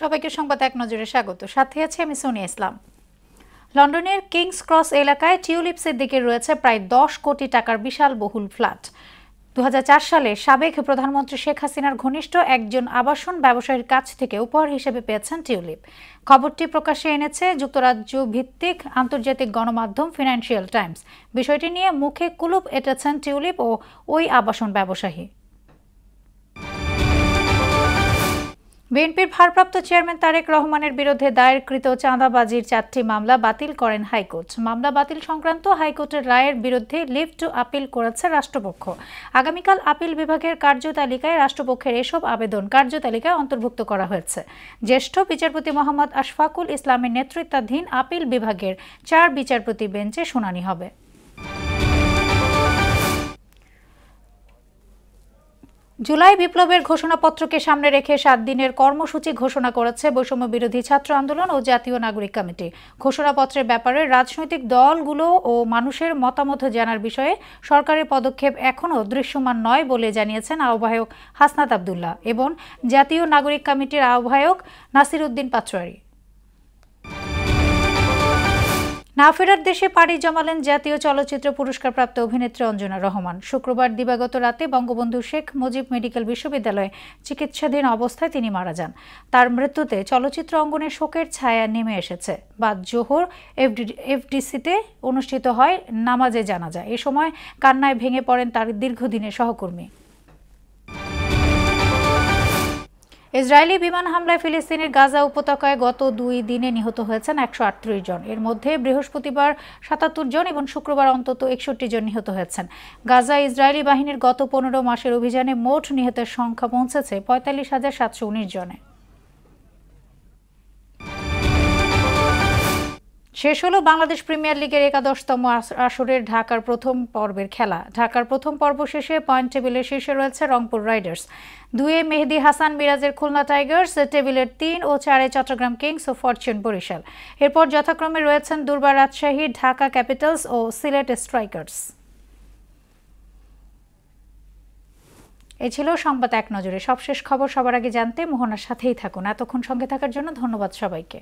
সবাইকে সংবাদ এক নজরে স্বাগত। সাথে আছে আমি সোনিয়া ইসলাম। লন্ডনের কিংস ক্রস এলাকায় টিউলিপসের দিকে রয়েছে প্রায় 10 কোটি টাকার বিশাল বহুল ফ্ল্যাট। 2004 সালে সাবেক প্রধানমন্ত্রী শেখ হাসিনার ঘনিষ্ঠ একজন আবাসন ব্যবসায়ীর কাছ থেকে উপহার হিসেবে পেয়েছেন টিউলিপ। খবরটি প্রকাশ্যে এনেছে যুক্তরাজ্য ভিত্তিক আন্তর্জাতিক গণমাধ্যম ফিনান্সিয়াল টাইমস। বিষয়টি নিয়ে মুখে কুলুপ এঁটেছেন টিউলিপ ও ওই আবাসন ব্যবসায়ী। বিএনপির ভারপ্রাপ্ত চেয়ারম্যান তারেক রহমানের বিরুদ্ধে দায়েরকৃত চাঁদাবাজির 4টি মামলা বাতিল করেন হাইকোর্ট। মামলা বাতিল সংক্রান্ত হাইকোর্টের রায়ের বিরুদ্ধে লিভ টু আপিল করেছে রাষ্ট্রপক্ষ। আগামীকাল আপিল বিভাগের কার্যতালিকায় রাষ্ট্রপক্ষের এসব আবেদন কার্যতালিকায় অন্তর্ভুক্ত করা হয়েছে। জ্যেষ্ঠ বিচারপতি মোহাম্মদ আশফাকুল ইসলামের নেতৃত্বাধীন আপিল বিভাগের 4 বিচারপতি বেঞ্চে শুনানি হবে। জুলাই বিপ্লবের ঘোষণাপত্রকে সামনে রেখে 7 দিনের কর্মসূচি ঘোষণা করেছে বৈষম্য বিরোধী ছাত্র আন্দোলন ও জাতীয় নাগরিক কমিটি। ঘোষণাপত্রের ব্যাপারে রাজনৈতিক দলগুলো ও মানুষের মতামত জানার বিষয়ে সরকারের পদক্ষেপ এখনও দৃশ্যমান নয় বলে জানিয়েছেন আহ্বায়ক হাসনাত আব্দুল্লাহ এবং জাতীয় নাগরিক কমিটির আহ্বায়ক নাসির উদ্দিন পাটোয়ারি। না ফেরার দেশে পাড়ি জমালেন জাতীয় চলচ্চিত্র পুরস্কারপ্রাপ্ত অভিনেত্রী অঞ্জনা রহমান। শুক্রবার দিবাগত রাতে বঙ্গবন্ধু শেখ মুজিব মেডিকেল বিশ্ববিদ্যালয়ে চিকিৎসাধীন অবস্থায় তিনি মারা যান। তার মৃত্যুতে চলচ্চিত্র অঙ্গনে শোকের ছায়া নেমে এসেছে। বাদ জোহর এফডিসিতে অনুষ্ঠিত হয় নামাজে জানাজা। এ সময় কান্নায় ভেঙে পড়েন তার দীর্ঘদিনের সহকর্মী। ইসরায়েলি বিমান হামলায় ফিলিস্তিনের গাজা উপত্যকায় গত 2 দিনে নিহত হয়েছেন 138 জন। এর মধ্যে বৃহস্পতিবার 77 জন এবং শুক্রবার অন্তত 61 জন নিহত হয়েছেন। গাজা ইসরায়েলি বাহিনীর গত 15 মাসের অভিযানে মোট নিহতের সংখ্যা পৌঁছেছে 45,719 জনে। শেষ হলো বাংলাদেশ প্রিমিয়ার লিগের 11তম আসরের ঢাকার প্রথম পর্বের খেলা। ঢাকার প্রথম পর্ব শেষে পয়েন্ট টেবিলের শীর্ষে রয়েছে রংপুর রাইডার্স। 2-এ মেহেদী হাসান মিরাজের খুলনা টাইগার্স, টেবিলের 3 ও 4-এ চট্টগ্রাম কিংস ও ফরচুন বরিশাল। এরপর যথাক্রমে রয়েছেন দুর্বার রাজশাহী, ঢাকা ক্যাপিটালস ও সিলেট স্ট্রাইকার্স। এ ছিল সংবাদ এক নজরে। সবশেষ খবর সবার আগে জানতে মোহনার সাথেই থাকুন। এতক্ষণ সঙ্গে থাকার জন্য ধন্যবাদ সবাইকে।